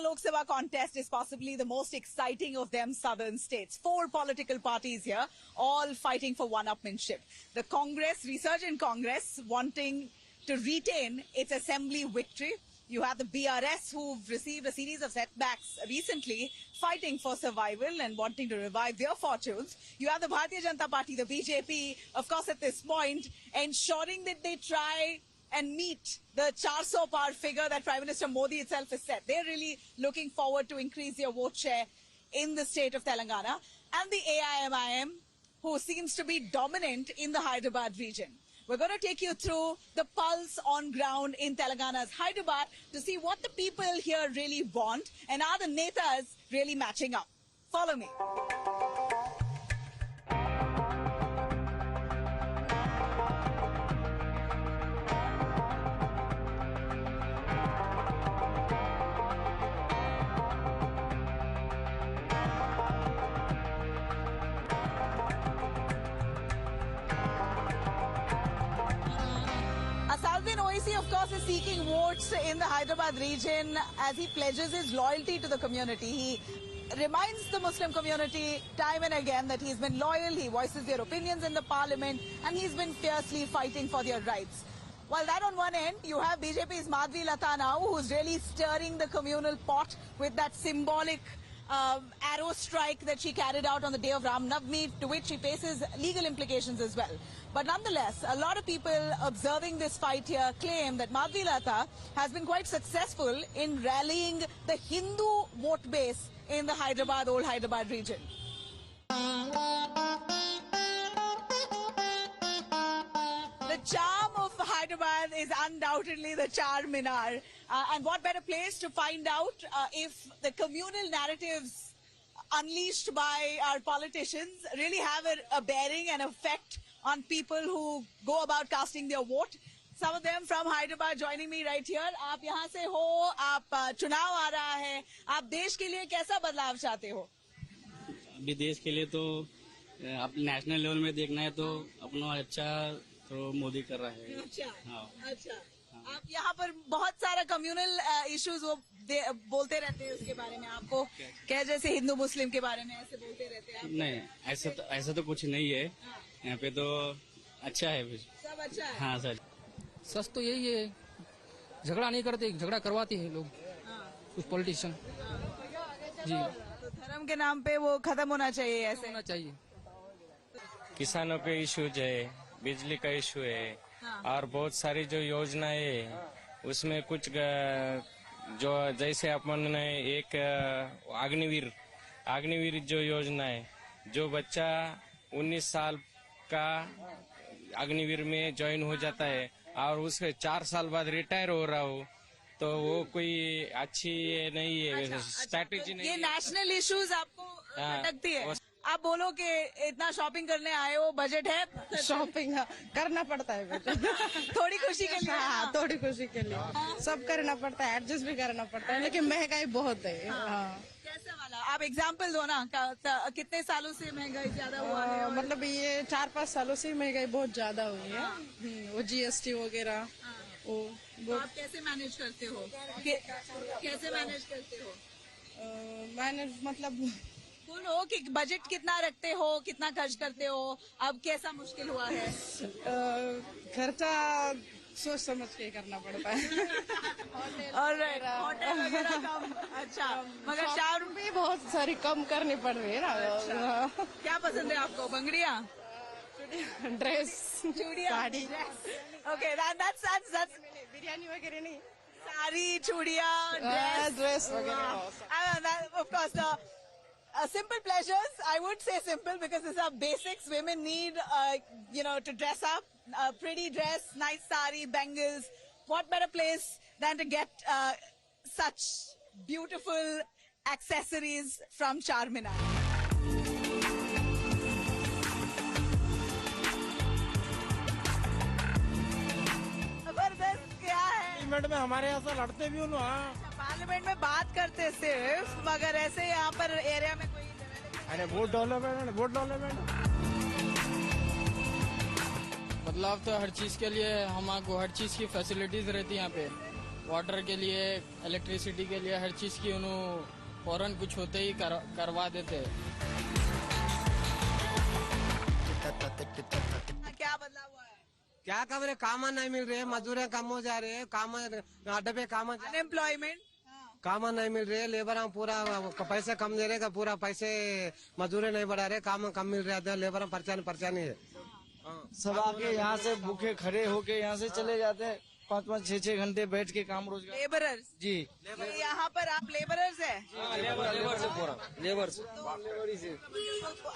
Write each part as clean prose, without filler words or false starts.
Lok Sabha contest is possibly the most exciting of them southern states. 4 political parties here, all fighting for one-upmanship. The Congress, resurgent Congress, wanting to retain its assembly victory. You have the BRS, who've received a series of setbacks recently, fighting for survival and wanting to revive their fortunes. You have the Bharatiya Janata Party, the BJP, of course, at this point, ensuring that they try and meet the 400 par figure that Prime Minister Modi itself has set. They're really looking forward to increase their vote share in the state of Telangana. And the AIMIM, who seems to be dominant in the Hyderabad region. We're going to take you through the pulse on ground in Telangana's Hyderabad to see what the people here really want and are the netas really matching up. Follow me. Asaduddin Owaisi, of course, is seeking votes in the Hyderabad region as he pledges his loyalty to the community. He reminds the Muslim community time and again that he's been loyal, he voices their opinions in the parliament, and he's been fiercely fighting for their rights. While that on one end, you have BJP's Madhvi Lata now, who's really stirring the communal pot with that symbolic arrow strike that she carried out on the day of Ram Navami, to which she faces legal implications as well. But nonetheless, a lot of people observing this fight here claim that Madhvi Lata has been quite successful in rallying the Hindu vote base in the Hyderabad, old Hyderabad region. The charm of Hyderabad is undoubtedly the Char Minar. And what better place to find out if the communal narratives unleashed by our politicians really have a bearing and effect on people who go about casting their vote. Some of them from Hyderabad joining me right here. आप यहाँ से हो, आप चुनाव आ रहा है, आप देश के लिए कैसा बदलाव चाहते हो? अभी देश के लिए तो आप नेशनल लेवल में देखना है तो अपना अच्छा तो मोदी कर रहा है। अच्छा, हाँ। अच्छा। आप यहाँ पर बहुत सारा कम्युनल इश्यूज वो बोलते रहते हैं उसके बारे में, आपको क्या जैसे हिंदू मुस्लिम के बारे में ऐसे बोलते रहते हैं? नहीं, ऐसा तो कुछ नहीं है। यहाँ पे तो अच्छा है, सब अच्छा है। हाँ सर। सच तो यही है, झगड़ा नहीं करते, झगड़ा करवाते हैं लोग कुछ पॉलिटिशियन। जी, तो धर्म के नाम पे वो खत्म होना चाहिए, ऐसे होना चाहिए। किसानों के इश्यूज है, बिजली का इशू है, और बहुत सारी जो योजनाएं है उसमें कुछ जो जैसे अपन ने एक अग्निवीर जो योजना है, जो बच्चा 19 साल का अग्निवीर में ज्वाइन हो जाता है और उसके 4 साल बाद रिटायर हो रहा हो तो वो कोई अच्छी नहीं है, स्ट्रैटेजी नहीं। ये नेशनल इश्यूज आपको अटकती है? आप बोलो कि इतना शॉपिंग करने आए हो, बजट है? शॉपिंग करना पड़ता है थोड़ी खुशी के लिए। हाँ, थोड़ी खुशी के लिए सब करना पड़ता है, एडजस्ट भी करना पड़ता है, लेकिन महंगाई बहुत है। हाँ। कैसे वाला? आप एग्जाम्पल दो ना, कितने सालों से महंगाई ज्यादा हुआ है? मतलब ये 4-5 सालों से महंगाई बहुत ज्यादा हुई है। वो GST वगैरह वो आप कैसे मैनेज करते हो? कैसे मैनेज करते हो? मैनेज मतलब बोलो कि बजट कितना रखते हो, कितना खर्च करते हो, अब कैसा मुश्किल हुआ है? खर्चा सोच समझ के करना पड़ता है। और होटल वगैरह कम? अच्छा, मगर शाम भी बहुत सारी कम करनी पड़ रही है ना। अच्छा। क्या पसंद है आपको? बंगड़िया? ड्रेस चूड़ियां, साड़ी Okay, that's बिरयानी वगैरह नहीं sari, chudiya, dress. ड्रेस वगैरह Of course, simple pleasures. I would say simple because these are basics. Women need, to dress up. A pretty dress, nice sari, bangles. What better place than to get such beautiful accessories from Charminar? जबरदस्त क्या है? Parliament में हमारे यहाँ से लड़ते भी हूँ ना। पार्लियामेंट में बात करते सिर्फ, मगर ऐसे यहाँ पर एरिया में कोई अरे वोट डेवलपमेंट बदलाव तो हर चीज के लिए हमको हर चीज की फैसिलिटीज रहती है यहाँ पे, वाटर के लिए, इलेक्ट्रिसिटी के लिए, हर चीज की उन्होंने फौरन कुछ होते ही करवा देते हैं। क्या बदलाव हुआ है? क्या कर रहे, काम नहीं मिल रहे, मजदूरें कम हो जा रहे हैं, काम अड्डे पे अनएम्प्लॉयमेंट, काम नहीं मिल रहे, लेबर पूरा पैसे कम दे रहे, पूरा पैसे मजदूरें नहीं बढ़ा रहे, काम कम मिल रहा है, लेबर परेशानी है। सब आके यहाँ से भूखे खड़े होके यहाँ से चले जाते हैं, 5-5, 6-6 घंटे बैठ के काम रोजगार। लेबरर्स जी यहाँ पर आप लेबरर्स है? लेबर से पूरा लेबर से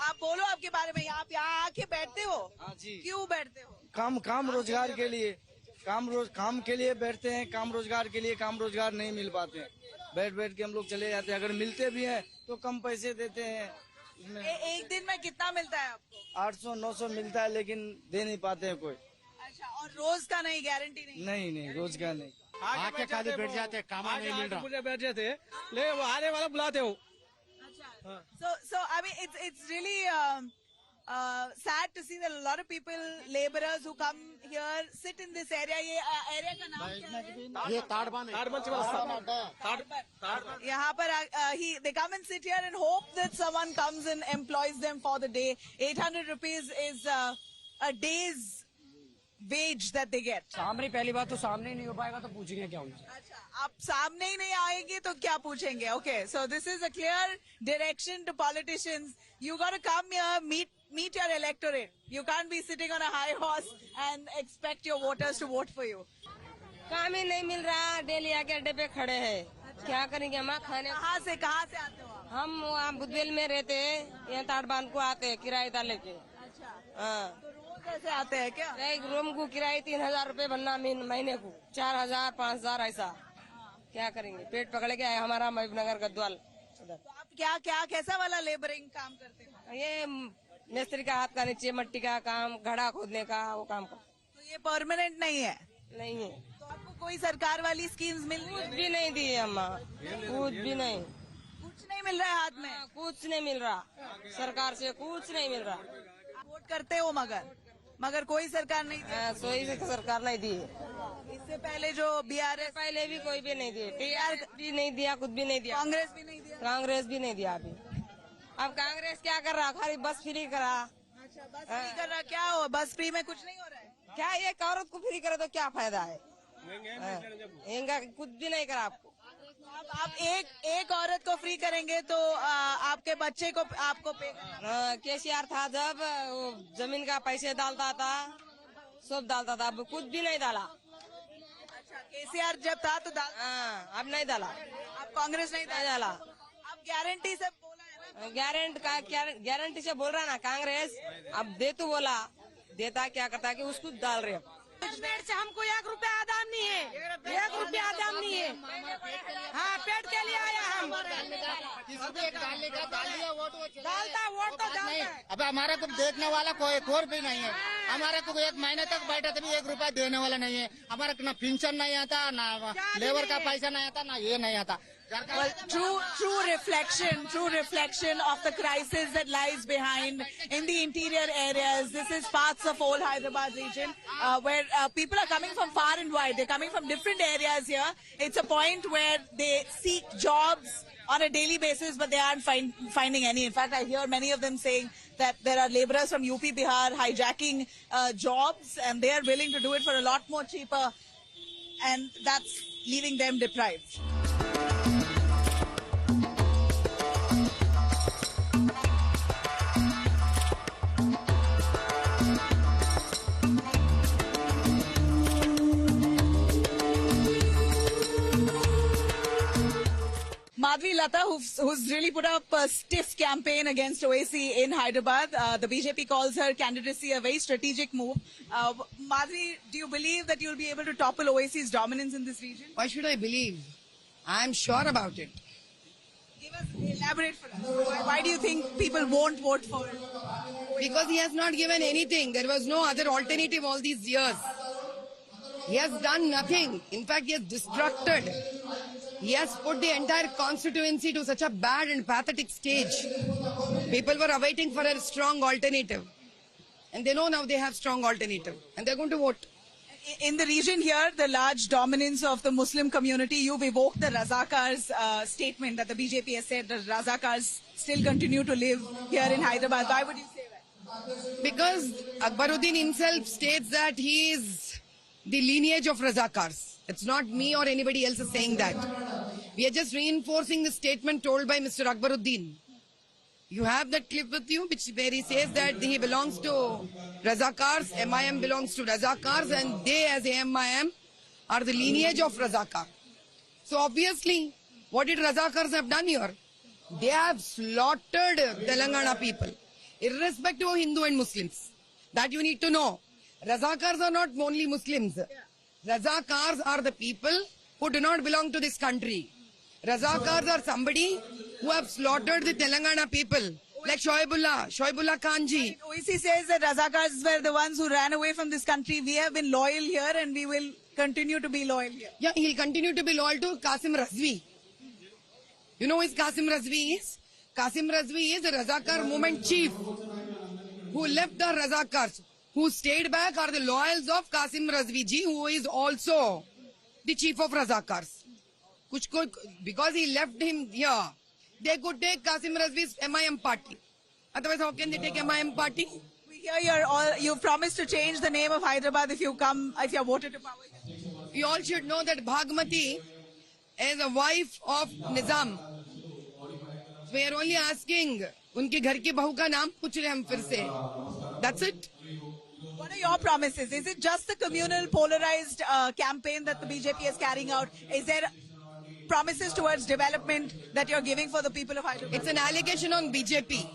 आप बोलो आपके बारे में। आप यहाँ आके बैठते हो? हाँ जी। क्यों बैठते हो? काम रोजगार के लिए, काम के लिए बैठते हैं, काम रोजगार के लिए, काम रोजगार नहीं मिल पाते हैं, बैठ के हम लोग चले जाते हैं। अगर मिलते भी हैं तो कम पैसे देते हैं। एक दिन में कितना मिलता है आपको? 800-900 मिलता है, लेकिन दे नहीं पाते हैं कोई। अच्छा, और रोज का नहीं, गारंटी नहीं? नहीं रोजगार नहीं। आके खाली बैठ जाते हैं, काम नहीं मिल रहा। बैठ जाते हैं, ले वो आने वाला बुलाते हो। So I mean, it's really sad to see that a lot of people, laborers who come here, sit in this area. ये area का नाम क्या है? ये ताड़बान यहाँ पर they come and sit here and hope that someone comes and employs them for the day. 800 rupees is a day's wage that they get. सामने पहली बात तो सामने ही नहीं हो पाएगा तो पूछेंगे क्या उनसे? अच्छा, आप सामने ही नहीं आएंगे तो क्या पूछेंगे? Okay, so this is a clear direction to politicians. You got to come here, meet your electorate. You can't be sitting on a high horse and expect your voters to vote for you. काम ही नहीं मिल रहा, daily आके अड्डे पे खड़े हैं। क्या करेंगे हम? खाने कहाँ से आते हो आप? हम वहाँ बुधवेल में रहते हैं, यहाँ ताड़बान को आते हैं किराएदार लेके। अच्छा, हाँ, तो रोज ऐसे आते हैं क्या? एक रूम को किराए 3000 रुपए बनना महीने को, 4000 5000 ऐसा। क्या करेंगे? पेट पकड़ के आए हमारा महबूबनगर गद्वाल। तो आप क्या कैसा वाला लेबरिंग काम करते हो? ये मिस्त्री का हाथ का नीचे मट्टी का काम, घड़ा खोदने का, वो काम का। तो ये परमानेंट नहीं है? नहीं है। तो आपको कोई सरकार वाली स्कीम्स मिल रही कुछ है? भी नहीं दी है अम्मा, कुछ भी नहीं। कुछ नहीं मिल रहा है हाथ में? कुछ नहीं मिल रहा, सरकार से कुछ नहीं मिल रहा। आप वोट करते हो मगर कोई सरकार नहीं दी? सोई से सरकार नहीं दी। इससे पहले जो BRS, पहले भी कोई भी नहीं दिए, TR भी नहीं दिया, कुछ भी नहीं दिया, कांग्रेस भी नहीं दिया? कांग्रेस भी नहीं दिया अभी। अब कांग्रेस क्या कर रहा? खाली बस फ्री करा। अच्छा, बस फ्री कर रहा, क्या हो? बस फ्री में कुछ नहीं हो रहा है? क्या एक औरत को फ्री करे तो क्या फायदा है? महंगा कुछ भी नहीं करा आपको। आप एक औरत को फ्री करेंगे तो आपके बच्चे को आपको पे करना। KCR था जब वो जमीन का पैसे डालता था, सब डालता था, अब कुछ भी नहीं डाला। अच्छा, KCR जब था तो अब नहीं डाला। अब कांग्रेस नहीं डाला। अब गारंटी से बोला है ना? गारंटी से बोल रहा ना कांग्रेस। अब दे तो बोला, देता क्या करता कि उसको डाल रहे। पेट से हमको 1 रुपया आदाम नहीं है, 1 रुपया आदाम नहीं है। हाँ, पेट के लिए आया हम। डालता वोट तो डालता है। अब हमारे को देखने वाला कोई और भी नहीं है। हमारे को 1 महीने तक बैठे थे भी 1 रुपया देने वाला नहीं है। हमारे को ना पेंशन नहीं आता, ना लेबर का पैसा नहीं आता, ना ये नहीं आता। Well, true reflection of the crisis that lies behind in the interior areas. This is parts of old Hyderabad region where people are coming from far and wide. They're coming from different areas here. It's a point where they seek jobs on a daily basis, but they aren't finding any. In fact, I hear many of them saying that there are laborers from UP, Bihar hijacking jobs, and they are willing to do it for a lot more cheaper, and that's leaving them deprived. Lata, who's really put up a stiff campaign against Owaisi in Hyderabad. The BJP calls her candidacy a very strategic move. Madhuri, do you believe that you'll be able to topple Owaisi's dominance in this region? Why should I believe? I'm sure about it. Give us, elaborate for us. Why do you think people won't vote for it? Because he has not given anything. There was no other alternative all these years. He has done nothing. In fact, he has destructed. He has put the entire constituency to such a bad and pathetic stage. People were awaiting for a strong alternative. And they know now they have strong alternative. And they're going to vote. In the region here, the large dominance of the Muslim community, you've evoked the Razakars statement that the BJP has said that Razakars still continue to live here in Hyderabad. Why would you say that? Because Akbaruddin himself states that he is the lineage of Razakars. It's not me or anybody else is saying that. We are just reinforcing the statement told by Mr. Akbaruddin. You have that clip with you, where he says that he belongs to Razakars, MIM belongs to Razakars, and they as MIM are the lineage of Razakar. So obviously, what did Razakars have done here? They have slaughtered Telangana people, irrespective of Hindu and Muslims. That you need to know. Razakars are not only Muslims. Razakars are the people who do not belong to this country. Razakars are somebody who have slaughtered the Telangana people, like Shoaibullah Khanji. Owaisi says that Razakars were the ones who ran away from this country. We have been loyal here and we will continue to be loyal here. Yeah, he'll continue to be loyal to Qasim Razvi. You know who Qasim Razvi is? Qasim Razvi is the Razakar movement chief who left the Razakars. Who stayed back are the loyals of Qasim Razvi ji, who is also the chief of Razakars. Because he left him here, they could take Qasim Razvi's MIM party. Otherwise, how can they take MIM party? We hear you've promised to change the name of Hyderabad if you're voted to power. You all should know that Bhagmati is a wife of Nizam. So we are only asking, unki ghar ki bahu ka naam puch rahe hum fir se. That's it. What are your promises? Is it just the communal polarized campaign that the BJP is carrying out? Is there promises towards development that you're giving for the people of Hyderabad? It's an allegation on BJP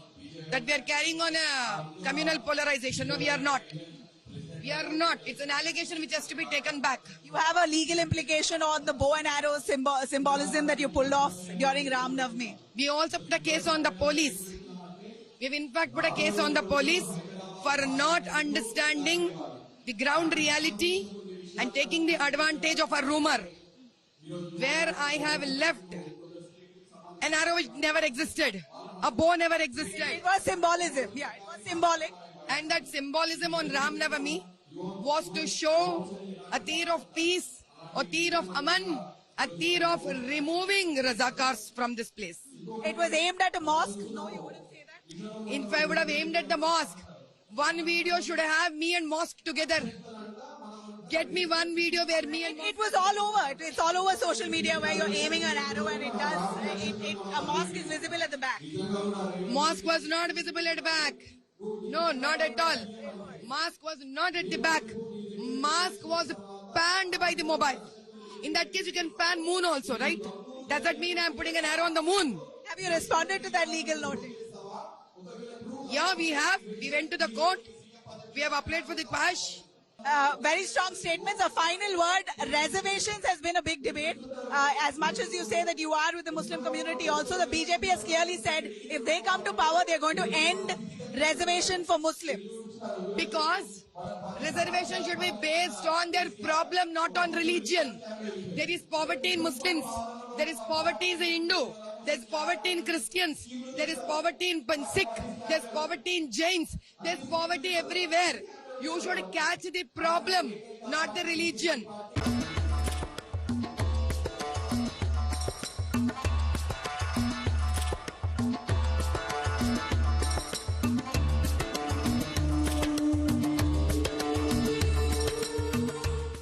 that we are carrying on a communal polarization. No, we are not. We are not. It's an allegation which has to be taken back. You have a legal implication on the bow and arrow symbolism that you pulled off during Ram Navami. We also put a case on the police. We've in fact put a case on the police for not understanding the ground reality and taking the advantage of a rumor where I have left an arrow which never existed, a bow never existed. It was symbolism. Yeah, it was symbolic. And that symbolism on Ram Navami was to show a tir of peace, a tir of aman, a tir of removing Razakars from this place. It was aimed at a mosque? No, you wouldn't say that. If I would have aimed at the mosque, one video should have me and mosque together. Get me one video where me and... It was all over. It's all over social media where you're aiming an arrow and a mosque is visible at the back. Mosque was not visible at the back. No, not at all. Mosque was not at the back. Mosque was panned by the mobile. In that case, you can pan moon also, right? Does that mean I'm putting an arrow on the moon? Have you responded to that legal notice? Yeah, we have. We went to the court. We have applied for the quash. Very strong statements. A final word. Reservations has been a big debate. As much as you say that you are with the Muslim community, also the BJP has clearly said if they come to power, they're going to end reservation for Muslims. Because reservation should be based on their problem, not on religion. There is poverty in Muslims. There is poverty in Hindu. There is poverty in Christians. There is poverty in Sikh. There is poverty in Jains. There is poverty everywhere. You should catch the problem, not the religion.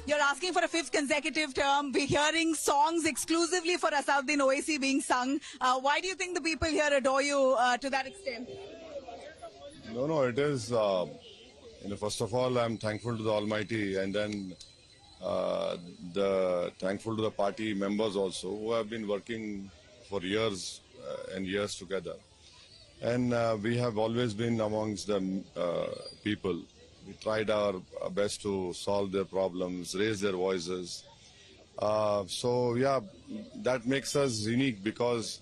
You're asking for a fifth consecutive term. We're hearing songs exclusively for Asauddin Owaisi being sung. Why do you think the people here adore you to that extent? No, it is... first of all, I'm thankful to the Almighty, and then thankful to the party members also who have been working for years and years together. And we have always been amongst the people. We tried our best to solve their problems, raise their voices. So yeah, that makes us unique because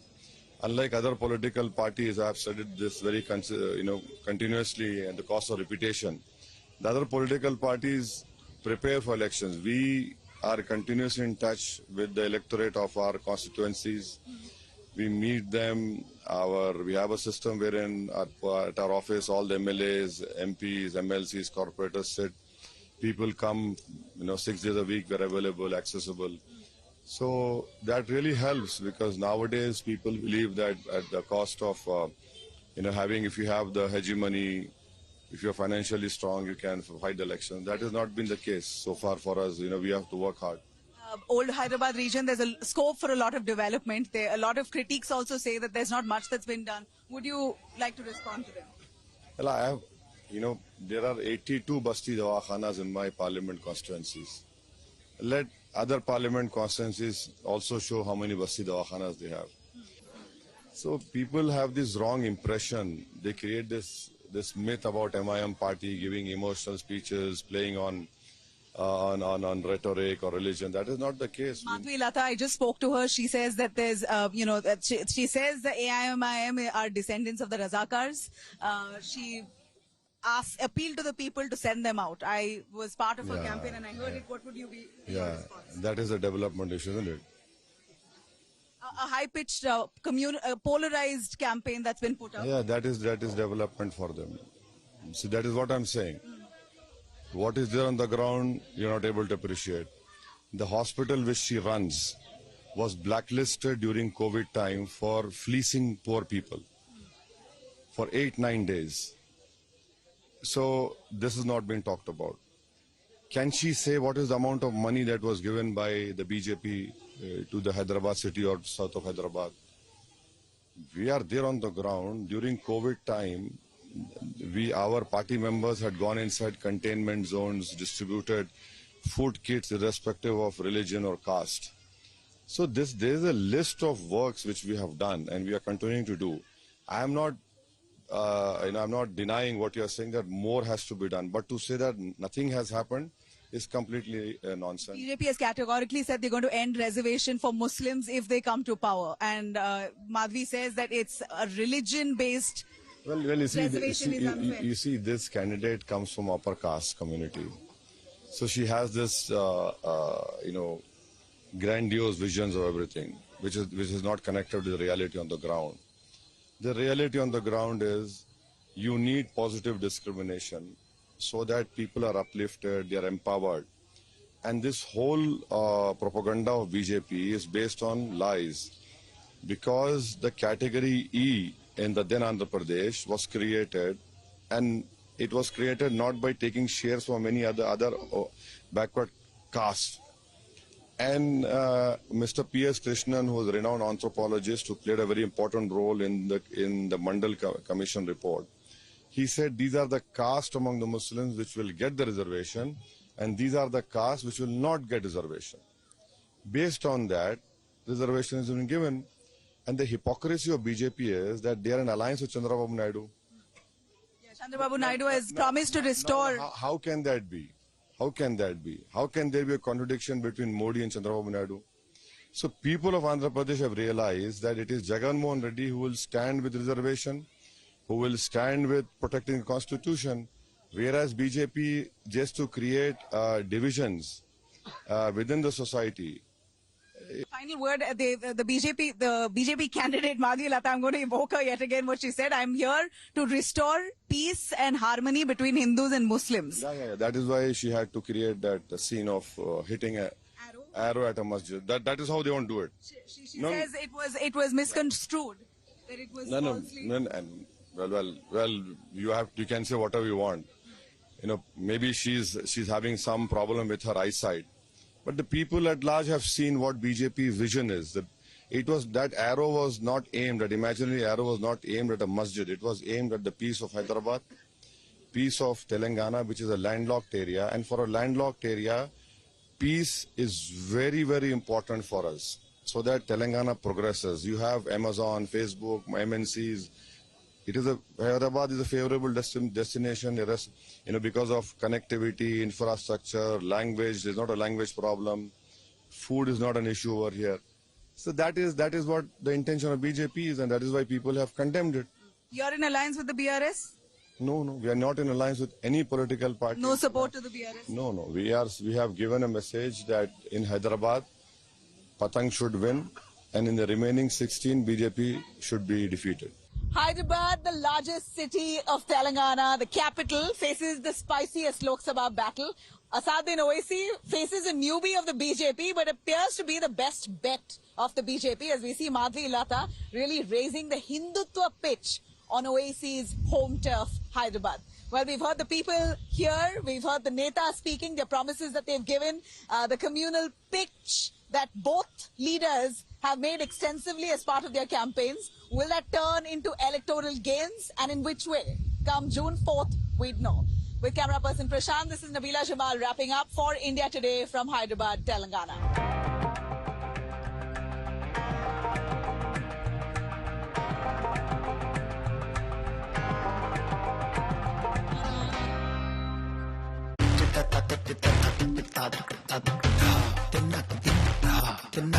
unlike other political parties, I have studied this very continuously at the cost of reputation. The other political parties prepare for elections. We are continuously in touch with the electorate of our constituencies. We meet them. We have a system wherein at our office all the MLAs, MPs, MLCs, corporators sit. People come, 6 days a week. We're available, accessible. So that really helps because nowadays people believe that at the cost of, if you have the hegemony, if you're financially strong, you can fight the election. That has not been the case so far for us. We have to work hard. Old Hyderabad region, there's a scope for a lot of development there. A lot of critics also say that there's not much that's been done. Would you like to respond to them? Well, I have, there are 82 Basti Dawakhanas in my parliament constituencies. Let other parliament constituencies also show how many Basti Dawakhanas they have. So people have this wrong impression. They create this myth about MIM party giving emotional speeches, playing on rhetoric or religion. That is not the case. Madhvi Lata, I just spoke to her. She says that there's, she says the AIMIM are descendants of the Razakars. She appealed to the people to send them out. I was part of her campaign and I heard it. What would you be your response? That is a development issue, isn't it? A high-pitched, polarized campaign that's been put up. Yeah, that is development for them. See, that is what I'm saying. What is there on the ground, you're not able to appreciate. The hospital which she runs was blacklisted during COVID time for fleecing poor people for 8-9 days. So this is not being talked about. Can she say what is the amount of money that was given by the BJP to the Hyderabad city or south of Hyderabad? We are there on the ground. During COVID time, our party members had gone inside containment zones, distributed food kits irrespective of religion or caste. So there is a list of works which we have done and we are continuing to do. I am not, I'm not denying what you are saying that more has to be done. But to say that nothing has happened is completely nonsense. BJP has categorically said they're going to end reservation for Muslims if they come to power. And Madhvi says that it's a religion-based you see, this candidate comes from upper caste community. So she has this, grandiose visions of everything, which is not connected to the reality on the ground. The reality on the ground is you need positive discrimination so that people are uplifted, they are empowered. And this whole propaganda of BJP is based on lies. Because the category E in the then Andhra Pradesh was created, and it was created not by taking shares from any other backward caste. And Mr. P.S. Krishnan, who was a renowned anthropologist who played a very important role in the Mandal Commission report, he said these are the caste among the Muslims which will get the reservation, and these are the castes which will not get reservation. Based on that, reservation has been given. And the hypocrisy of BJP is that they are in alliance with Chandrababu Naidu. Yeah, Chandrababu Naidu has promised to restore. How can that be? How can that be? How can there be a contradiction between Modi and Chandrababu Naidu? So people of Andhra Pradesh have realized that it is Jagan Mohan Reddy who will stand with reservation, who will stand with protecting the constitution, whereas BJP, just to create divisions within the society. Final word, the BJP candidate Madhvi Lata, I'm going to evoke her yet again what she said. I'm here to restore peace and harmony between Hindus and Muslims. Yeah. That is why she had to create that scene of hitting an arrow at a masjid. That is how they want to do it. She says it was misconstrued. That it was falsely. Well, you can say whatever you want. Maybe she's having some problem with her eyesight. But the people at large have seen what BJP's vision is. That arrow was not aimed, that imaginary arrow was not aimed at a masjid. It was aimed at the peace of Hyderabad, peace of Telangana, which is a landlocked area. And for a landlocked area, peace is very, very important for us. so that Telangana progresses. You have Amazon, Facebook, MNCs. Hyderabad is a favorable destination, because of connectivity, infrastructure, language. There's not a language problem. Food is not an issue over here. So that is what the intention of BJP is, and that is why people have condemned it. You're in alliance with the BRS? No, we are not in alliance with any political party. No support to the BRS? No. We have given a message that in Hyderabad, Patang should win, and in the remaining 16, BJP should be defeated. Hyderabad, the largest city of Telangana, the capital, faces the spiciest Lok Sabha battle. Asaduddin Owaisi faces a newbie of the BJP, but appears to be the best bet of the BJP, as we see Madhvi Lata really raising the Hindutva pitch on Owaisi's home turf, Hyderabad. Well, we've heard the people here, we've heard the Netas speaking, their promises that they've given, the communal pitch that both leaders have made extensively as part of their campaigns. Will that turn into electoral gains, and in which way? Come June 4th, we'd know. With camera person Prashant, this is Nabila Jamal wrapping up for India Today from Hyderabad, Telangana. Tin